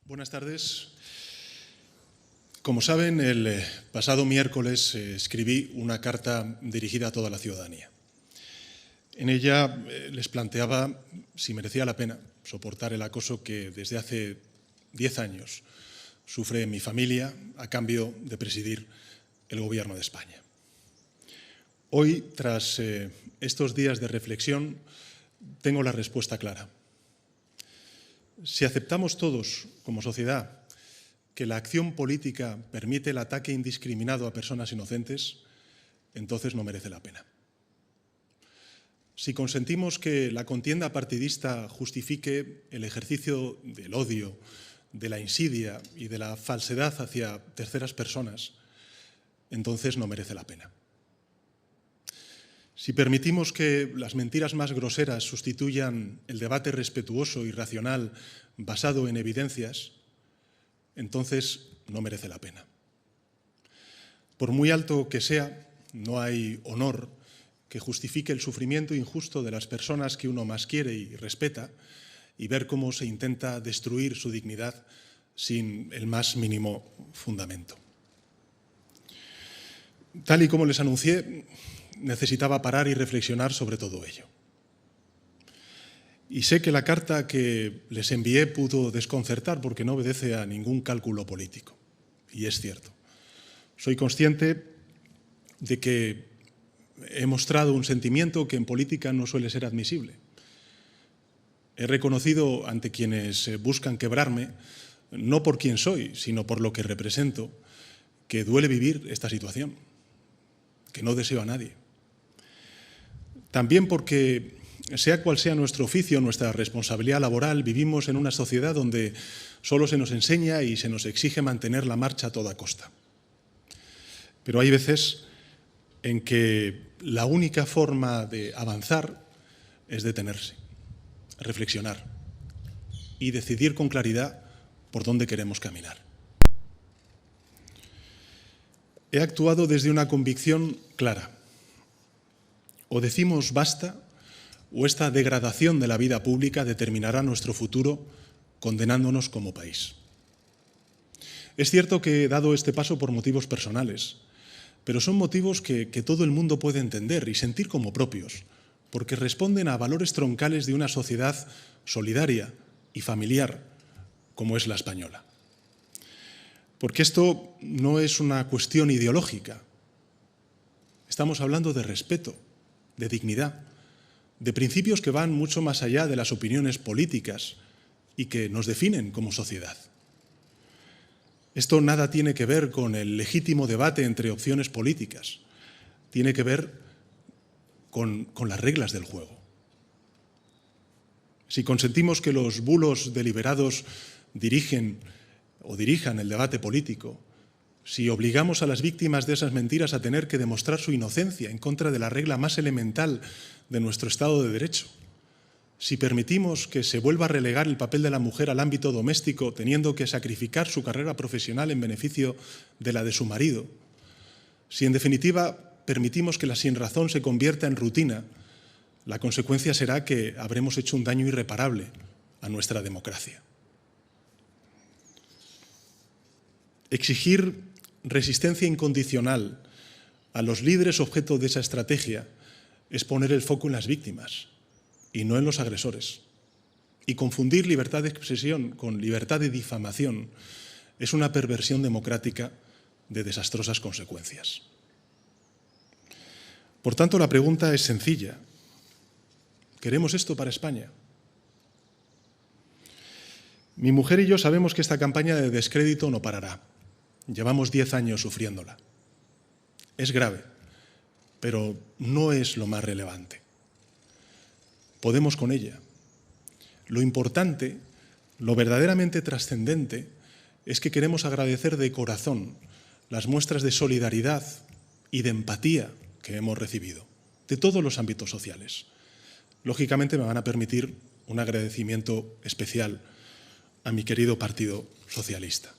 Buenas tardes. Como saben, el pasado miércoles escribí una carta dirigida a toda la ciudadanía. En ella les planteaba si merecía la pena soportar el acoso que desde hace 10 años sufre mi familia a cambio de presidir el Gobierno de España. Hoy, tras estos días de reflexión, tengo la respuesta clara. Si aceptamos todos, como sociedad, que la acción política permite el ataque indiscriminado a personas inocentes, entonces no merece la pena. Si consentimos que la contienda partidista justifique el ejercicio del odio, de la insidia y de la falsedad hacia terceras personas, entonces no merece la pena. Si permitimos que las mentiras más groseras sustituyan el debate respetuoso y racional basado en evidencias, entonces no merece la pena. Por muy alto que sea, no hay honor que justifique el sufrimiento injusto de las personas que uno más quiere y respeta y ver cómo se intenta destruir su dignidad sin el más mínimo fundamento. Tal y como les anuncié, necesitaba parar y reflexionar sobre todo ello. Y sé que la carta que les envié pudo desconcertar porque no obedece a ningún cálculo político. Y es cierto. Soy consciente de que he mostrado un sentimiento que en política no suele ser admisible. He reconocido ante quienes buscan quebrarme, no por quién soy, sino por lo que represento, que duele vivir esta situación, que no deseo a nadie. También porque, sea cual sea nuestro oficio, nuestra responsabilidad laboral, vivimos en una sociedad donde solo se nos enseña y se nos exige mantener la marcha a toda costa. Pero hay veces en que la única forma de avanzar es detenerse, reflexionar y decidir con claridad por dónde queremos caminar. He actuado desde una convicción clara. O decimos basta, o esta degradación de la vida pública determinará nuestro futuro condenándonos como país. Es cierto que he dado este paso por motivos personales, pero son motivos que todo el mundo puede entender y sentir como propios, porque responden a valores troncales de una sociedad solidaria y familiar como es la española. Porque esto no es una cuestión ideológica. Estamos hablando de respeto, de dignidad, de principios que van mucho más allá de las opiniones políticas y que nos definen como sociedad. Esto nada tiene que ver con el legítimo debate entre opciones políticas, tiene que ver con las reglas del juego. Si consentimos que los bulos deliberados dirijan el debate político, si obligamos a las víctimas de esas mentiras a tener que demostrar su inocencia en contra de la regla más elemental de nuestro Estado de Derecho, si permitimos que se vuelva a relegar el papel de la mujer al ámbito doméstico teniendo que sacrificar su carrera profesional en beneficio de la de su marido, si en definitiva permitimos que la sinrazón se convierta en rutina, la consecuencia será que habremos hecho un daño irreparable a nuestra democracia. Exigir resistencia incondicional a los líderes objeto de esa estrategia es poner el foco en las víctimas y no en los agresores. Y confundir libertad de expresión con libertad de difamación es una perversión democrática de desastrosas consecuencias. Por tanto, la pregunta es sencilla. ¿Queremos esto para España? Mi mujer y yo sabemos que esta campaña de descrédito no parará. Llevamos 10 años sufriéndola. Es grave, pero no es lo más relevante. Podemos con ella. Lo importante, lo verdaderamente trascendente, es que queremos agradecer de corazón las muestras de solidaridad y de empatía que hemos recibido, de todos los ámbitos sociales. Lógicamente me van a permitir un agradecimiento especial a mi querido Partido Socialista.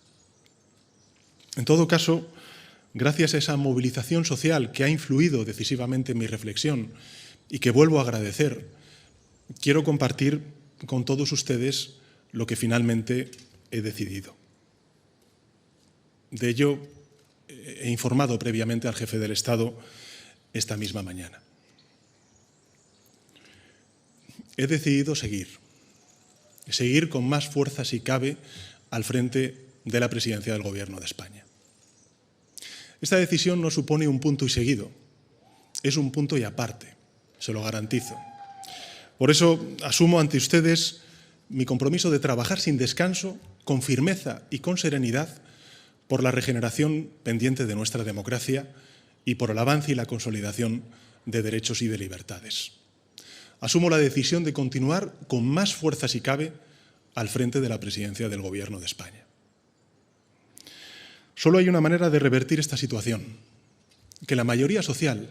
En todo caso, gracias a esa movilización social que ha influido decisivamente en mi reflexión y que vuelvo a agradecer, quiero compartir con todos ustedes lo que finalmente he decidido. De ello he informado previamente al jefe del Estado esta misma mañana. He decidido seguir con más fuerza si cabe al frente de la presidencia del Gobierno de España. Esta decisión no supone un punto y seguido, es un punto y aparte, se lo garantizo. Por eso asumo ante ustedes mi compromiso de trabajar sin descanso, con firmeza y con serenidad por la regeneración pendiente de nuestra democracia y por el avance y la consolidación de derechos y de libertades. Asumo la decisión de continuar con más fuerza si cabe al frente de la presidencia del Gobierno de España. Solo hay una manera de revertir esta situación, que la mayoría social,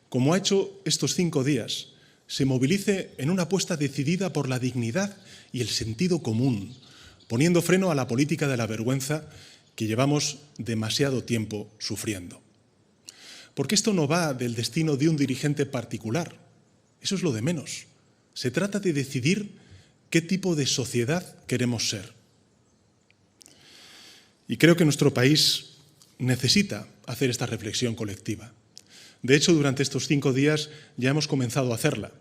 como ha hecho estos 5 días, se movilice en una apuesta decidida por la dignidad y el sentido común, poniendo freno a la política de la vergüenza que llevamos demasiado tiempo sufriendo. Porque esto no va del destino de un dirigente particular, eso es lo de menos. Se trata de decidir qué tipo de sociedad queremos ser. Y creo que nuestro país necesita hacer esta reflexión colectiva. De hecho, durante estos 5 días ya hemos comenzado a hacerla.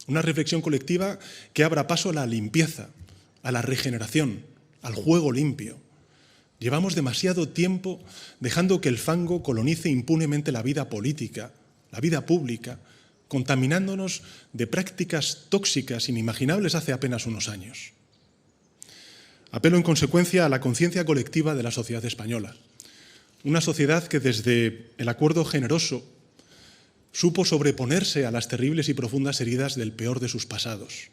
Una reflexión colectiva que abra paso a la limpieza, a la regeneración, al juego limpio. Llevamos demasiado tiempo dejando que el fango colonice impunemente la vida política, la vida pública, contaminándonos de prácticas tóxicas inimaginables hace apenas unos años. Apelo en consecuencia a la conciencia colectiva de la sociedad española. Una sociedad que desde el acuerdo generoso supo sobreponerse a las terribles y profundas heridas del peor de sus pasados.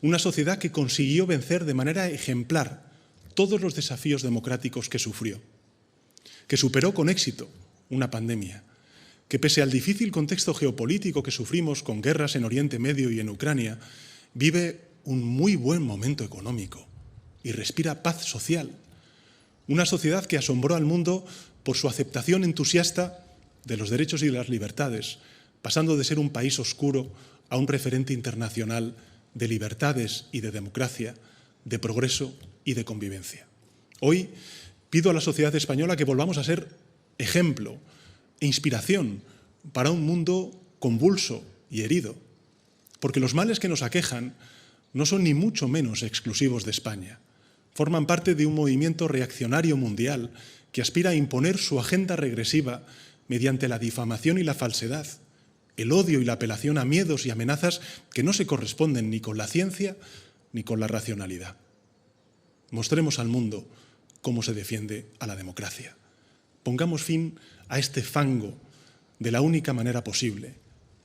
Una sociedad que consiguió vencer de manera ejemplar todos los desafíos democráticos que sufrió, que superó con éxito una pandemia, que pese al difícil contexto geopolítico que sufrimos con guerras en Oriente Medio y en Ucrania, vive un muy buen momento económico y respira paz social. Una sociedad que asombró al mundo por su aceptación entusiasta de los derechos y de las libertades, pasando de ser un país oscuro a un referente internacional de libertades y de democracia, de progreso y de convivencia. Hoy pido a la sociedad española que volvamos a ser ejemplo e inspiración para un mundo convulso y herido, porque los males que nos aquejan no son ni mucho menos exclusivos de España. Forman parte de un movimiento reaccionario mundial que aspira a imponer su agenda regresiva mediante la difamación y la falsedad, el odio y la apelación a miedos y amenazas que no se corresponden ni con la ciencia ni con la racionalidad. Mostremos al mundo cómo se defiende a la democracia. Pongamos fin a este fango de la única manera posible,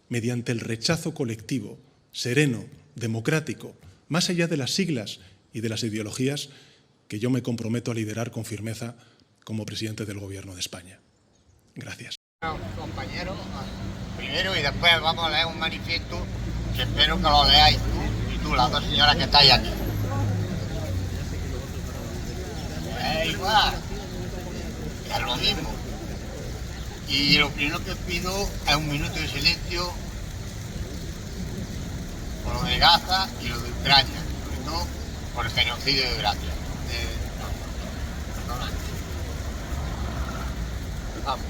mediante el rechazo colectivo, sereno, democrático, más allá de las siglas y de las ideologías que yo me comprometo a liderar con firmeza como presidente del Gobierno de España. Gracias. Compañero, primero y después vamos a leer un manifiesto que espero que lo leáis tú y tú, las dos señoras que estáis aquí. Es igual, es lo mismo. Y lo primero que pido es un minuto de silencio por lo de Gaza y lo de Ucrania, sobre todo por el genocidio de Ucrania. Vamos.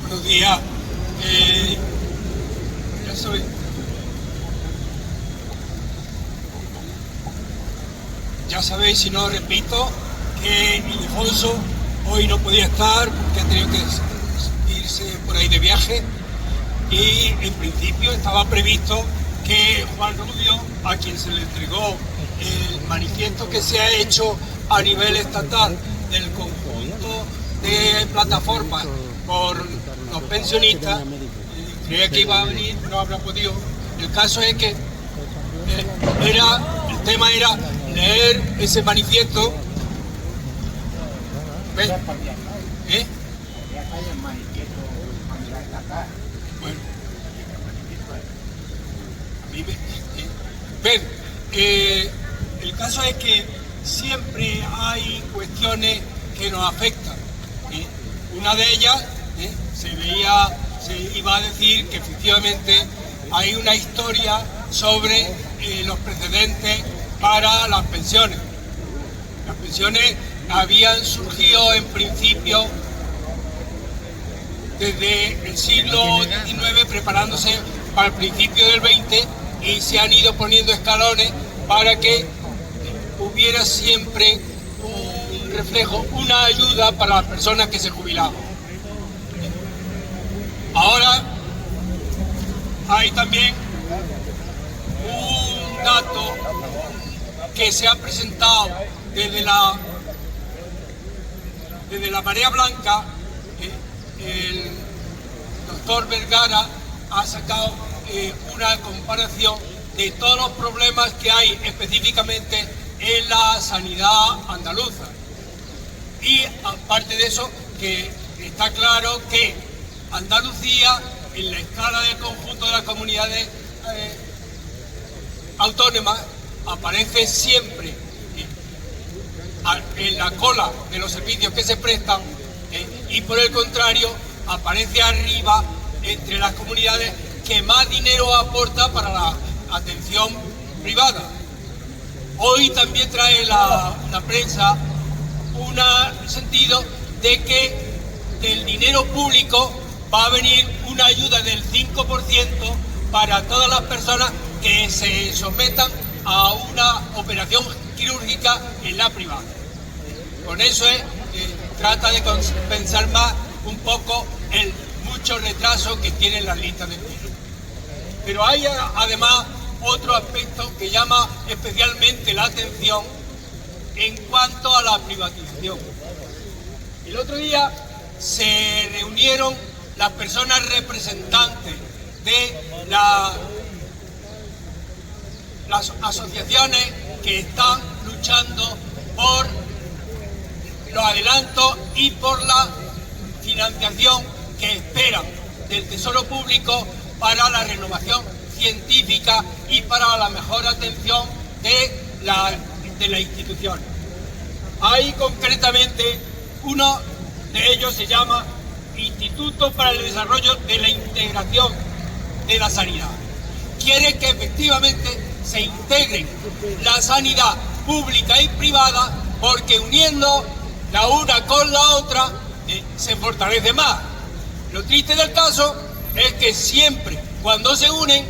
Buenos días. Ya sabéis, si no repito, que Ildefonso hoy no podía estar porque ha tenido que irse por ahí de viaje, y en principio estaba previsto que Juan Rubio, a quien se le entregó el manifiesto que se ha hecho a nivel estatal del conjunto de plataformas por los pensionistas, creía que iba a venir, no habrá podido. El caso es que el tema era leer ese manifiesto. ¿Ves? ¿Eh? Bueno, a mí ven, el caso es que siempre hay cuestiones que nos afectan. Una de ellas, se iba a decir que efectivamente hay una historia sobre los precedentes para las pensiones. Las pensiones habían surgido en principio desde el siglo XIX, preparándose para el principio del XX, y se han ido poniendo escalones para que hubiera siempre un reflejo, una ayuda para las personas que se jubilaban. Ahora hay también un dato que se ha presentado desde la Marea Blanca. El doctor Vergara ha sacado una comparación de todos los problemas que hay específicamente en la sanidad andaluza. Y aparte de eso, que está claro que Andalucía, en la escala del conjunto de las comunidades autónomas, aparece siempre en la cola de los servicios que se prestan, y por el contrario aparece arriba entre las comunidades que más dinero aporta para la atención privada. Hoy también trae la prensa un sentido de que del dinero público va a venir una ayuda del 5% para todas las personas que se sometan a una operación quirúrgica en la privada. Con eso trata de compensar más un poco el mucho retraso que tienen las listas de espera. Pero hay además otro aspecto que llama especialmente la atención en cuanto a la privatización. El otro día se reunieron las personas representantes de las asociaciones que están luchando por los adelantos y por la financiación que esperan del Tesoro Público para la renovación científica y para la mejor atención de la institución. Hay concretamente uno de ellos, se llama Instituto para el Desarrollo de la Integración de la Sanidad. Quiere que efectivamente se integren la sanidad pública y privada, porque uniendo la una con la otra se fortalece más. Lo triste del caso es que siempre cuando se unen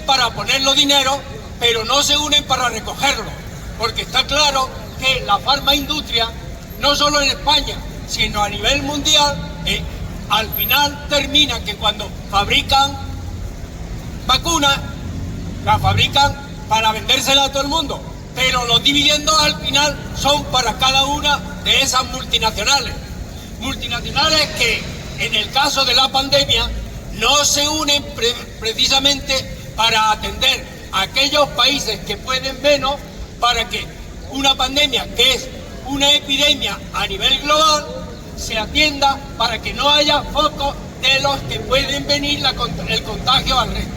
para poner los dinero, pero no se unen para recogerlo, porque está claro que la farmaindustria, no solo en España, sino a nivel mundial, al final termina que cuando fabrican vacunas, las fabrican para vendérsela a todo el mundo, pero los dividendos al final son para cada una de esas multinacionales. Multinacionales que en el caso de la pandemia no se unen precisamente para atender a aquellos países que pueden menos, para que una pandemia que es una epidemia a nivel global se atienda, para que no haya focos de los que pueden venir el contagio al resto.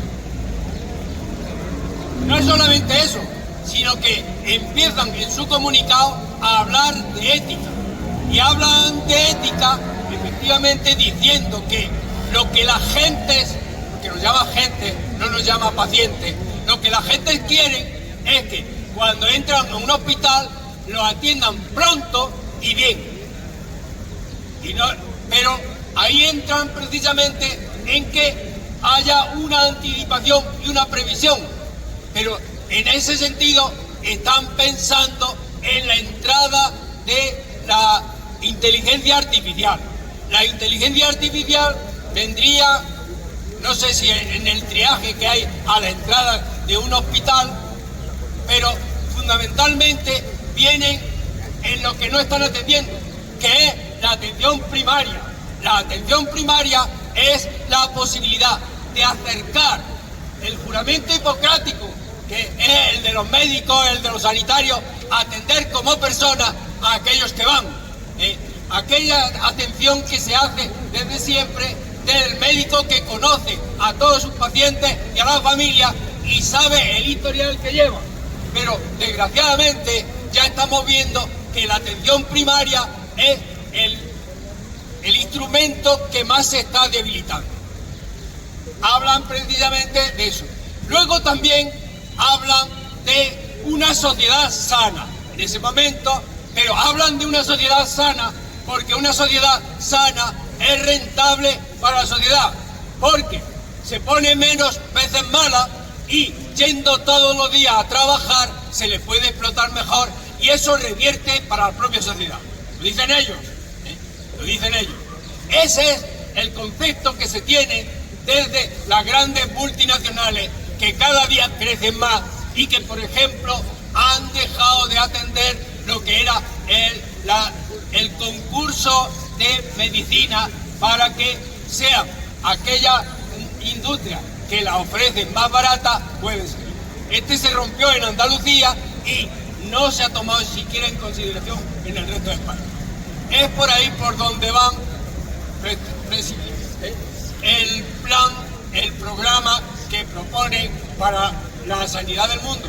No es solamente eso, sino que empiezan en su comunicado a hablar de ética. Y hablan de ética efectivamente diciendo que lo que la gente, que nos llama gente, no nos llama pacientes, lo que la gente quiere es que cuando entran a un hospital lo atiendan pronto y bien. Pero ahí entran precisamente en que haya una anticipación y una previsión. Pero en ese sentido están pensando en la entrada de la inteligencia artificial. La inteligencia artificial vendría, no sé si en el triaje que hay a la entrada de un hospital, pero fundamentalmente vienen en lo que no están atendiendo, que es la atención primaria. La atención primaria es la posibilidad de acercar el juramento hipocrático, que es el de los médicos, el de los sanitarios, a atender como personas a aquellos que van. Aquella atención que se hace desde siempre del médico que conoce a todos sus pacientes y a la familia y sabe el historial que lleva. Pero desgraciadamente ya estamos viendo que la atención primaria es el instrumento que más se está debilitando. Hablan precisamente de eso. Luego también hablan de una sociedad sana en ese momento, pero hablan de una sociedad sana porque una sociedad sana es rentable para la sociedad, porque se pone menos veces mala y yendo todos los días a trabajar se le puede explotar mejor y eso revierte para la propia sociedad. Lo dicen ellos, lo dicen ellos. Ese es el concepto que se tiene desde las grandes multinacionales que cada día crecen más y que, por ejemplo, han dejado de atender lo que era el concurso de medicina para que sea aquella industria que la ofrecen más barata, puede ser. Este se rompió en Andalucía y no se ha tomado siquiera en consideración en el resto de España. Es por ahí por donde van el plan, el programa que proponen para la sanidad del mundo.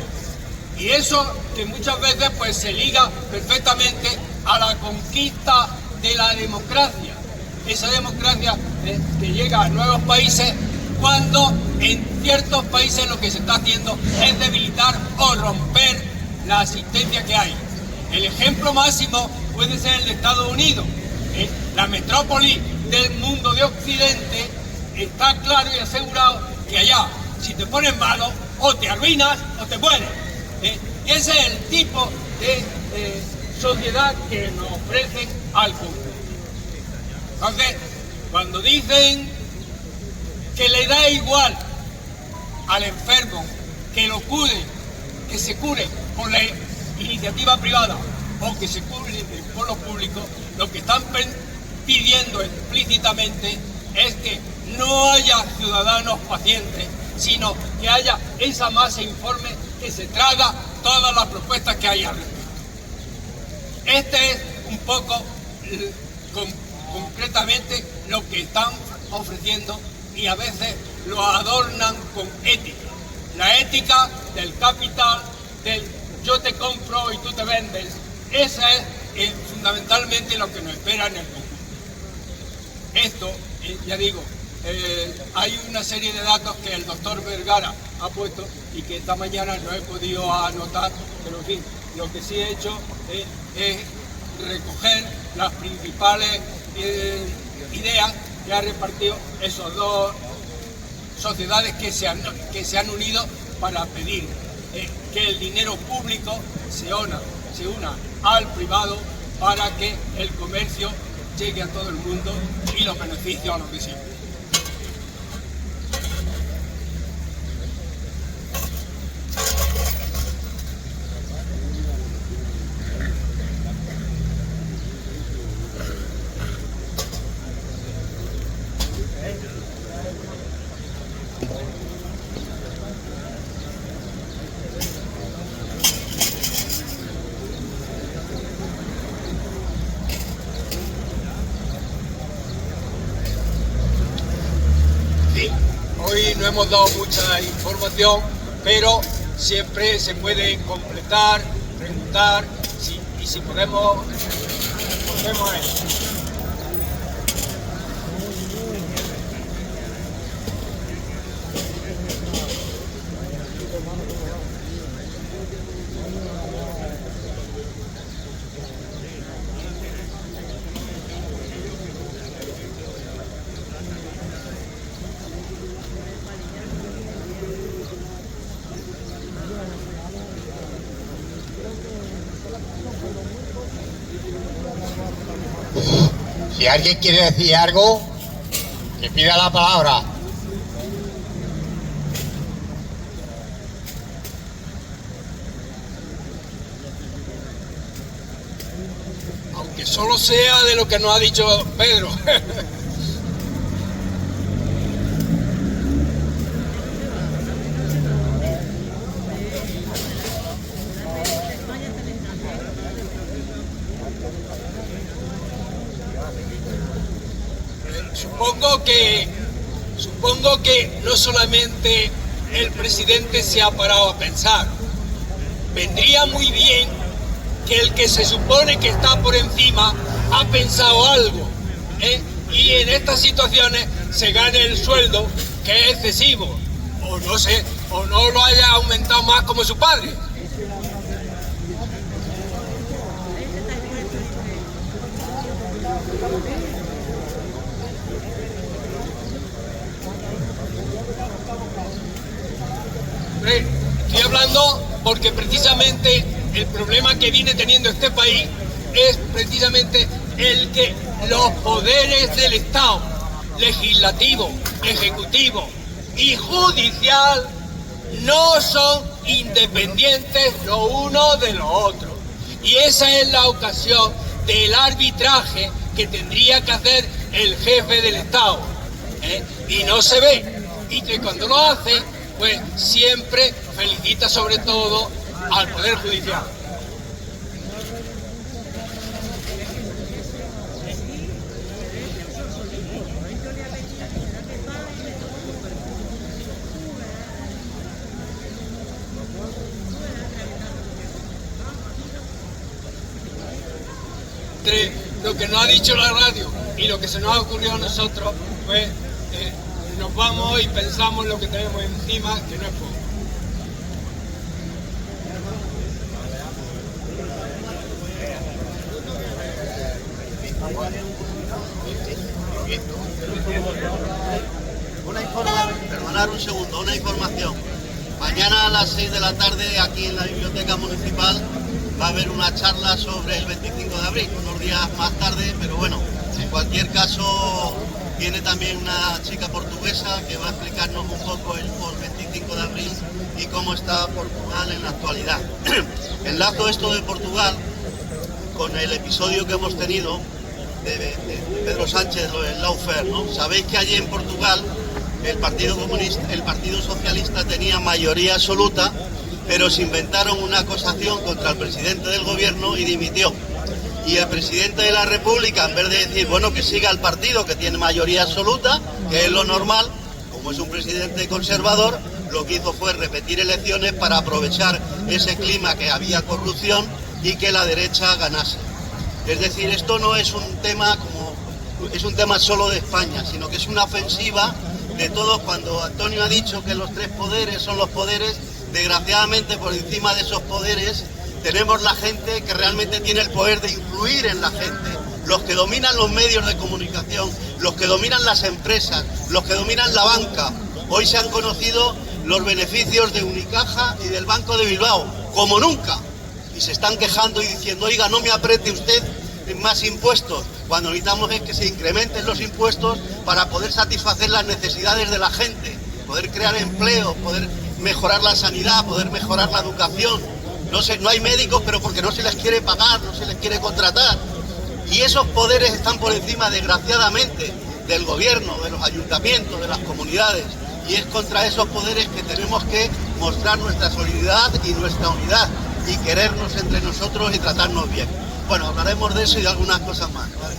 Y eso que muchas veces pues se liga perfectamente a la conquista de la democracia. Esa democracia que llega a nuevos países cuando en ciertos países lo que se está haciendo es debilitar o romper la asistencia que hay. El ejemplo máximo puede ser el de Estados Unidos. La metrópoli del mundo de Occidente está claro y asegurado que allá, si te pones malo, o te arruinas o te mueres. Y ese es el tipo de sociedad que nos ofrecen al conjunto. Entonces, cuando dicen que le da igual al enfermo que lo cure, que se cure por la iniciativa privada o que se cure por lo público, lo que están pidiendo explícitamente es que no haya ciudadanos pacientes, sino que haya esa masa informe que se traga todas las propuestas que hay al respecto. Este es un poco concretamente lo que están ofreciendo y a veces lo adornan con ética. La ética del capital, del yo te compro y tú te vendes, esa es fundamentalmente lo que nos espera en el conjunto. Esto, ya digo, hay una serie de datos que el doctor Vergara ha puesto y que esta mañana no he podido anotar, pero en fin, lo que sí he hecho es recoger las principales ideas que ha repartido esos dos sociedades que se han unido para pedir que el dinero público se una al privado para que el comercio llegue a todo el mundo y los beneficios a los de siempre. Hoy no hemos dado mucha información, pero siempre se puede completar, preguntar, y si podemos, volvemos a eso. Si alguien quiere decir algo, que pida la palabra. Aunque solo sea de lo que nos ha dicho Pedro. Supongo que no solamente el presidente se ha parado a pensar. Vendría muy bien que el que se supone que está por encima ha pensado algo, y en estas situaciones se gane el sueldo, que es excesivo, o no sé, o no lo haya aumentado más como su padre. Estoy hablando porque precisamente el problema que viene teniendo este país es precisamente el que los poderes del Estado, legislativo, ejecutivo y judicial, no son independientes lo uno de lo otro. Y esa es la ocasión del arbitraje que tendría que hacer el jefe del Estado, y no se ve, y que cuando lo hace, pues siempre felicita sobre todo al Poder Judicial. Entre lo que nos ha dicho la radio y lo que se nos ha ocurrido a nosotros, pues nos vamos y pensamos lo que tenemos encima, que no es poco. Perdonad un segundo, una información. Mañana a las 6 de la tarde aquí en la Biblioteca Municipal va a haber una charla sobre el 25 de abril, unos días más tarde, pero bueno, en cualquier caso viene también una chica portuguesa que va a explicarnos un poco el post-25 de abril y cómo está Portugal en la actualidad. Enlazo esto de Portugal con el episodio que hemos tenido de Pedro Sánchez, lo del lawfare, ¿no? Sabéis que allí en Portugal el Partido Comunista, el Partido Socialista tenía mayoría absoluta, pero se inventaron una acusación contra el presidente del gobierno y dimitió. Y el presidente de la República, en vez de decir, bueno, que siga el partido que tiene mayoría absoluta, que es lo normal, como es un presidente conservador, lo que hizo fue repetir elecciones para aprovechar ese clima que había corrupción y que la derecha ganase. Es decir, esto no es un tema solo de España, sino que es una ofensiva de todos. Cuando Antonio ha dicho que los tres poderes son los poderes, desgraciadamente por encima de esos poderes tenemos la gente que realmente tiene el poder de influir en la gente, los que dominan los medios de comunicación, los que dominan las empresas, los que dominan la banca. Hoy se han conocido los beneficios de Unicaja y del Banco de Bilbao, como nunca, y se están quejando y diciendo, oiga, no me apriete usted más impuestos, cuando necesitamos es que se incrementen los impuestos para poder satisfacer las necesidades de la gente, poder crear empleo, poder mejorar la sanidad, poder mejorar la educación. No hay médicos, pero porque no se les quiere pagar, no se les quiere contratar. Y esos poderes están por encima, desgraciadamente, del gobierno, de los ayuntamientos, de las comunidades. Y es contra esos poderes que tenemos que mostrar nuestra solidaridad y nuestra unidad, y querernos entre nosotros y tratarnos bien. Bueno, hablaremos de eso y de algunas cosas más, ¿vale?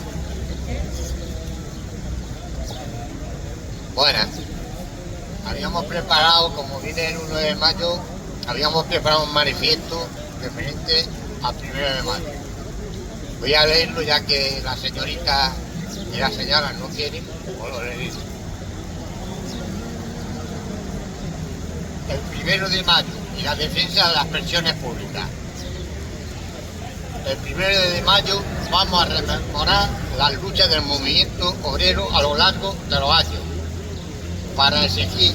Buenas. Habíamos preparado, como viene el 1 de mayo, habíamos preparado un manifiesto referente al 1 de mayo. Voy a leerlo ya que la señorita y la señora no quieren, pues lo leeré. El 1 de mayo y la defensa de las pensiones públicas. El 1 de mayo vamos a rememorar las luchas del movimiento obrero a lo largo de los años para exigir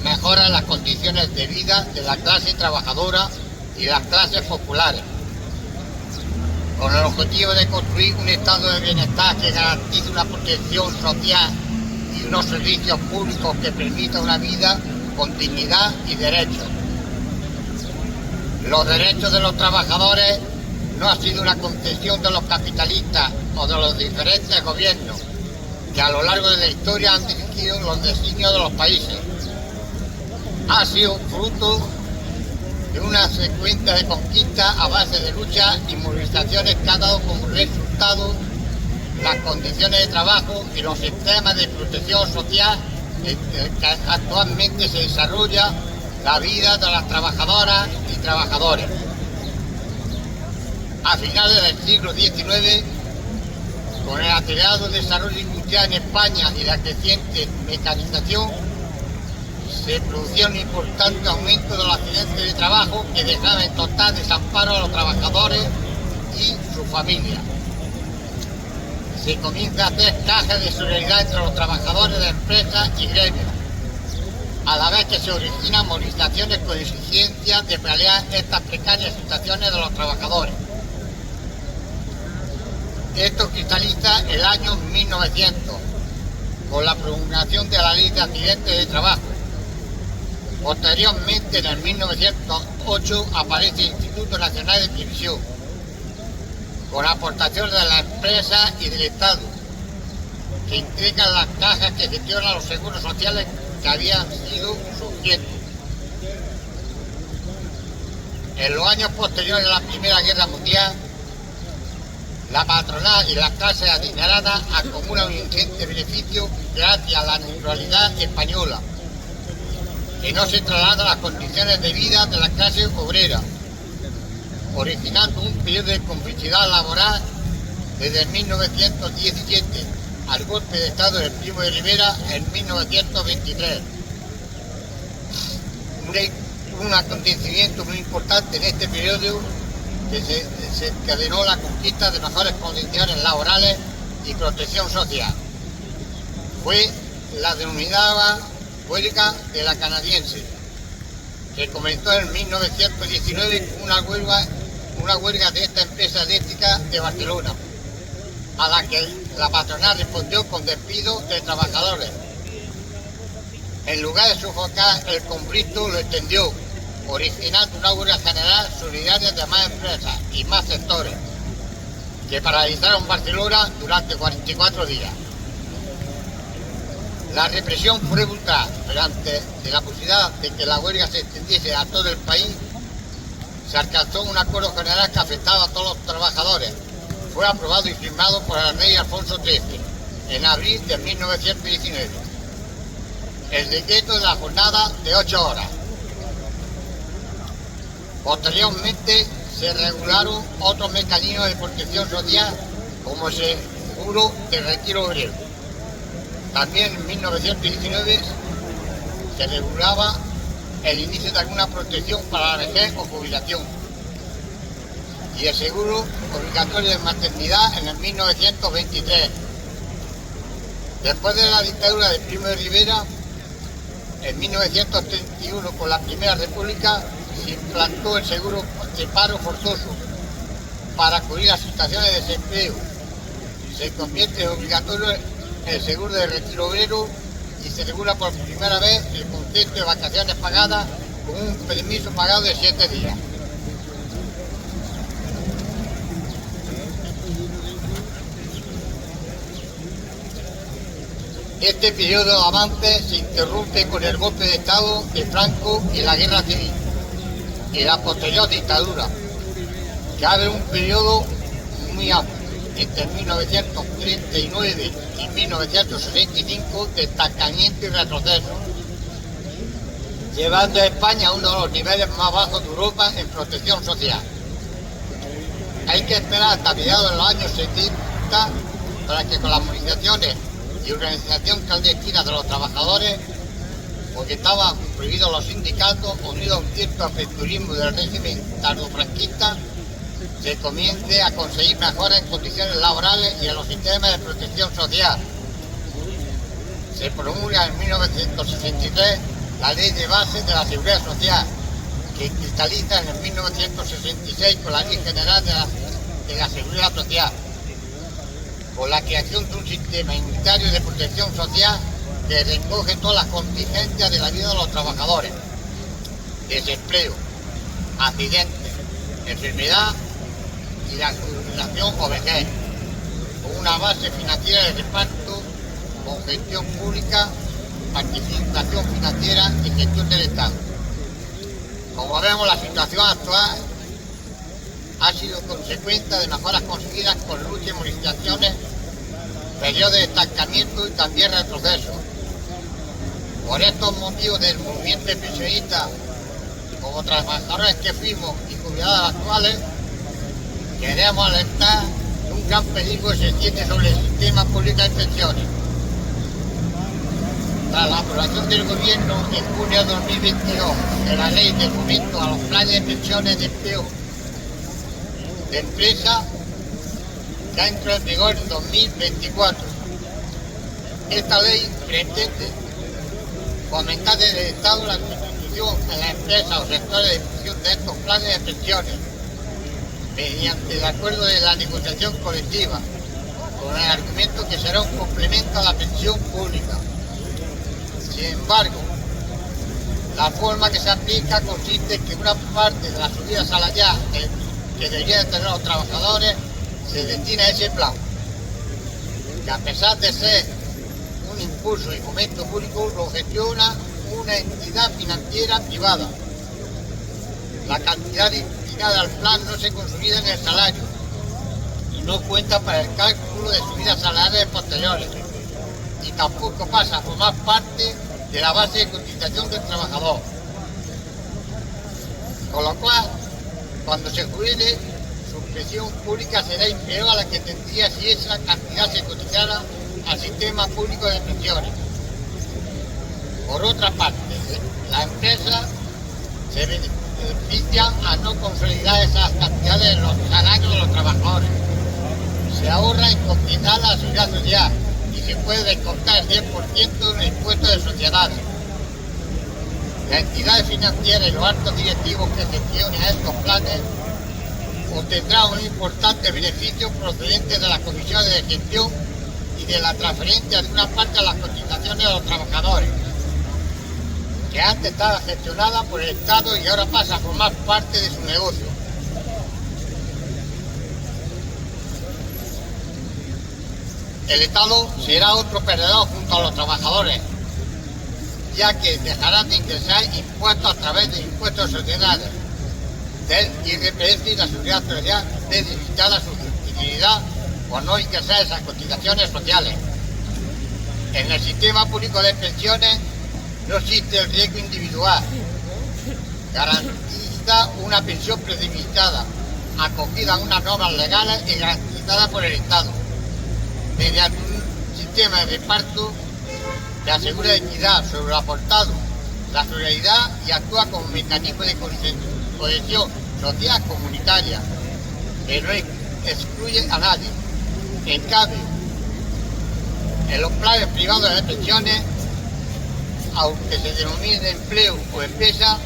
mejoras en las condiciones de vida de la clase trabajadora y las clases populares. con el objetivo de construir un estado de bienestar que garantice una protección social y unos servicios públicos que permitan una vida con dignidad y derechos. Los derechos de los trabajadores no ha sido una concesión de los capitalistas o de los diferentes gobiernos que a lo largo de la historia han dirigido los designios de los países. Ha sido fruto de una secuencia de conquistas a base de luchas y movilizaciones que han dado como resultado las condiciones de trabajo y los sistemas de protección social en que actualmente se desarrolla la vida de las trabajadoras y trabajadores. A finales del siglo XIX, con el acelerado desarrollo industrial en España y la creciente mecanización, se produjo un importante aumento de los accidentes de trabajo que dejaba en total desamparo a los trabajadores y sus familias. Se comienza a hacer cajas de solidaridad entre los trabajadores de empresas y gremios, a la vez que se originan movilizaciones con exigencia de paliar estas precarias situaciones de los trabajadores. Esto cristaliza el año 1900, con la promulgación de la Ley de Accidentes de Trabajo. Posteriormente, en el 1908, aparece el Instituto Nacional de Previsión, con aportaciones de las empresas y del Estado, que integran las cajas que gestionan los seguros sociales que habían sido surgiendo. En los años posteriores a la Primera Guerra Mundial, la patronal y las clases adineradas acumulan un ingente beneficio gracias a la neutralidad española, que no se traslada a las condiciones de vida de la clase obrera, originando un periodo de complicidad laboral desde 1917 al golpe de Estado del Primo de Rivera en 1923. Un acontecimiento muy importante en este periodo que se encadenó la conquista de mejores condiciones laborales y protección social. Fue la denominada huelga de la canadiense, que comenzó en 1919 con una huelga de esta empresa eléctrica de Barcelona, a la que la patronal respondió con despido de trabajadores. En lugar de sofocar el conflicto, lo extendió, originando una huelga general solidaria de más empresas y más sectores, que paralizaron Barcelona durante 44 días. La represión fue brutal, pero ante la posibilidad de que la huelga se extendiese a todo el país, se alcanzó un acuerdo general que afectaba a todos los trabajadores. Fue aprobado y firmado por el rey Alfonso XIII en abril de 1919. El decreto de la jornada de 8 horas. Posteriormente se regularon otros mecanismos de protección social, como el seguro de retiro obrero. También en 1919 se regulaba el inicio de alguna protección para la vejez o jubilación y el seguro obligatorio de maternidad en el 1923. Después de la dictadura de Primo de Rivera, en 1931, con la Primera República, se implantó el seguro de paro forzoso para cubrir las situaciones de desempleo. Se convierte en obligatorio el seguro de retiro obrero y se regula por primera vez el concepto de vacaciones pagadas con un permiso pagado de 7 días. Este periodo de avance se interrumpe con el golpe de Estado de Franco y la Guerra Civil y la posterior dictadura, que abre un periodo muy amplio, entre 1939 y 1965, de estancamiento y retroceso, llevando a España a uno de los niveles más bajos de Europa en protección social. Hay que esperar hasta mediados de los años 70 para que con las movilizaciones y organización clandestina de los trabajadores, porque estaban prohibidos los sindicatos, unidos a un cierto aperturismo del régimen tardofranquista, se comience a conseguir mejores condiciones laborales y en los sistemas de protección social. Se promulga en 1963 la Ley de Base de la Seguridad Social, que cristaliza en el 1966 con la Ley General de la seguridad social, con la creación de un sistema unitario de protección social que recoge todas las contingencias de la vida de los trabajadores: desempleo, accidentes, enfermedad y la jubilación o vejez, con una base financiera de reparto, con gestión pública, participación financiera y gestión del Estado. Como vemos, la situación actual ha sido consecuencia de mejoras conseguidas con lucha y movilizaciones, periodos de estancamiento y también retroceso. Por estos motivos del movimiento pensionista, como trabajadores que fuimos y jubilados actuales, queremos alertar de un gran peligro que se tiene sobre el sistema público de pensiones. Tras la aprobación del Gobierno en junio de 2022 de la Ley de Fomento a los Planes de Pensiones de Empleo de Empresa, que entró en vigor en 2024. Esta ley pretende fomentar desde el Estado la constitución en las empresas o sectores de difusión de estos planes de pensiones mediante el acuerdo de la negociación colectiva, con el argumento que será un complemento a la pensión pública. Sin embargo, la forma que se aplica consiste en que una parte de la subida salarial que deberían tener los trabajadores se destina a ese plan, que a pesar de ser un impulso y fomento público, lo gestiona una entidad financiera privada. La cantidad destinada al plan no se consolida en el salario y no cuenta para el cálculo de subidas salariales posteriores, y tampoco pasa a formar parte de la base de cotización del trabajador. Con lo cual, cuando se jubile, su pensión pública será inferior a la que tendría si esa cantidad se cotizara al sistema público de pensiones. Por otra parte, la empresa se beneficia a no consolidar esas cantidades en los salarios de los trabajadores. Se ahorra en cotizar la seguridad social y se puede descontar el 10% en el impuesto de sociedades. Las entidades financieras y los altos directivos que gestionen estos planes obtendrán un importante beneficio procedente de las comisiones de gestión y de la transferencia de una parte de las cotizaciones de los trabajadores, que antes estaba gestionada por el Estado y ahora pasa a formar parte de su negocio. El Estado será otro perdedor junto a los trabajadores, ya que dejarán de ingresar impuestos a través de impuestos de sociedades, del IRPF y la seguridad social, de limitada su sostenibilidad por no ingresar esas cotizaciones sociales. En el sistema público de pensiones no existe el riesgo individual. Garantiza una pensión prelimitada, acogida a unas normas legales y garantizada por el Estado, mediante un sistema de reparto que asegura equidad sobre lo aportado, la solidaridad y actúa como mecanismo de cohesión social comunitaria, que no excluye a nadie. En cambio, en los planes privados de pensiones, aunque se denomine empleo o empresa,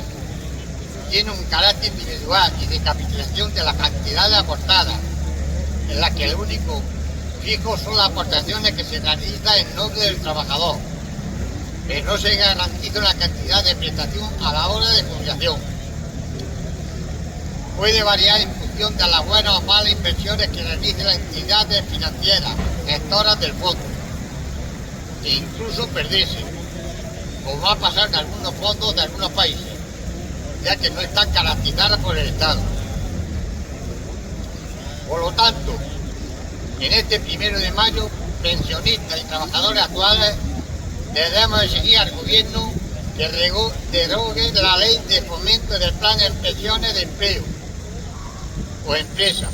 tiene un carácter individual y de capitalización de las cantidades aportadas, en la que el único fijo son las aportaciones que se realizan en nombre del trabajador, pero no se garantiza una cantidad de prestación a la hora de jubilación. Puede variar en función de las buenas o malas inversiones que realicen las entidades financieras, gestoras del fondo, e incluso perderse, como va a pasar en algunos fondos de algunos países, ya que no están garantizadas por el Estado. Por lo tanto, en este 1 de mayo, pensionistas y trabajadores actuales debemos exigir al Gobierno que derogue la ley de fomento del plan de pensiones de empleo o empresa,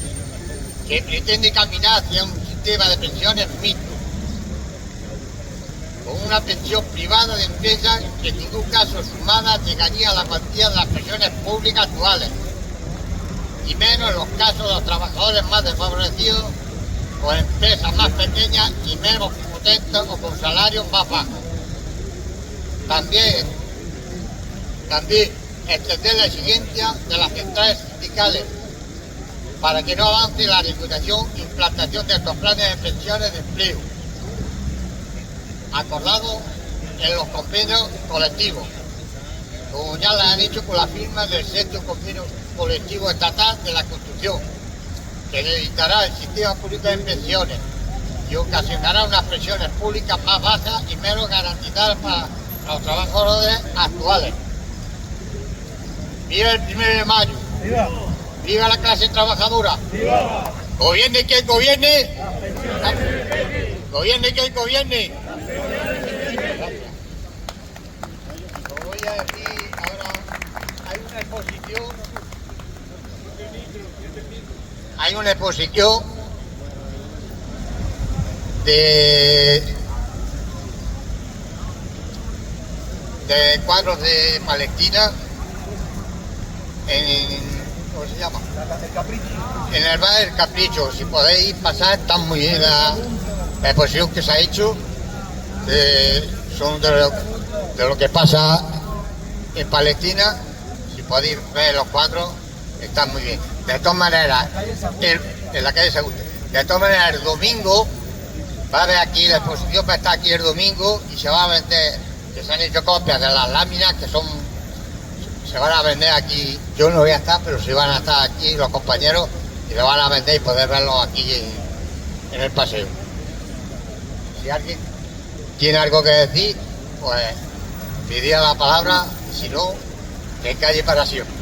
que pretende caminar hacia un sistema de pensiones mixto, con una pensión privada de empresa que en ningún caso sumada llegaría a la cuantía de las pensiones públicas actuales, y menos en los casos de los trabajadores más desfavorecidos o empresas más pequeñas y menos potentes o con salarios más bajos. También extender la exigencia de las centrales sindicales para que no avance la Diputación implantación de estos planes de pensiones de empleo, acordados en los convenios colectivos, como ya les han dicho con la firma del 6º convenio colectivo estatal de la construcción, que limitará el sistema público de pensiones y ocasionará unas pensiones públicas más bajas y menos garantizadas para los trabajadores actuales. ¡Viva el 1 de mayo! ¡Viva! ¡Viva la clase trabajadora! ¡Viva! ¡Gobierne quien gobierne! ¡Gobierne quien gobierne! Lo voy a decir ahora, hay una exposición de cuadros de Palestina ¿cómo se llama? En el bar El Capricho. Si podéis pasar, está muy bien la exposición que se ha hecho. Son de lo que pasa en Palestina. Si podéis ver los cuadros, están muy bien. De todas maneras, en la calle Segunda. De todas maneras, el domingo va a haber aquí la exposición, va a estar aquí el domingo y se va a vender, que se han hecho copias de las láminas que se van a vender aquí. Yo no voy a estar, pero sí van a estar aquí los compañeros y lo van a vender y poder verlo aquí en el paseo. Si alguien tiene algo que decir, pues pediría la palabra, y si no, que calle para siempre.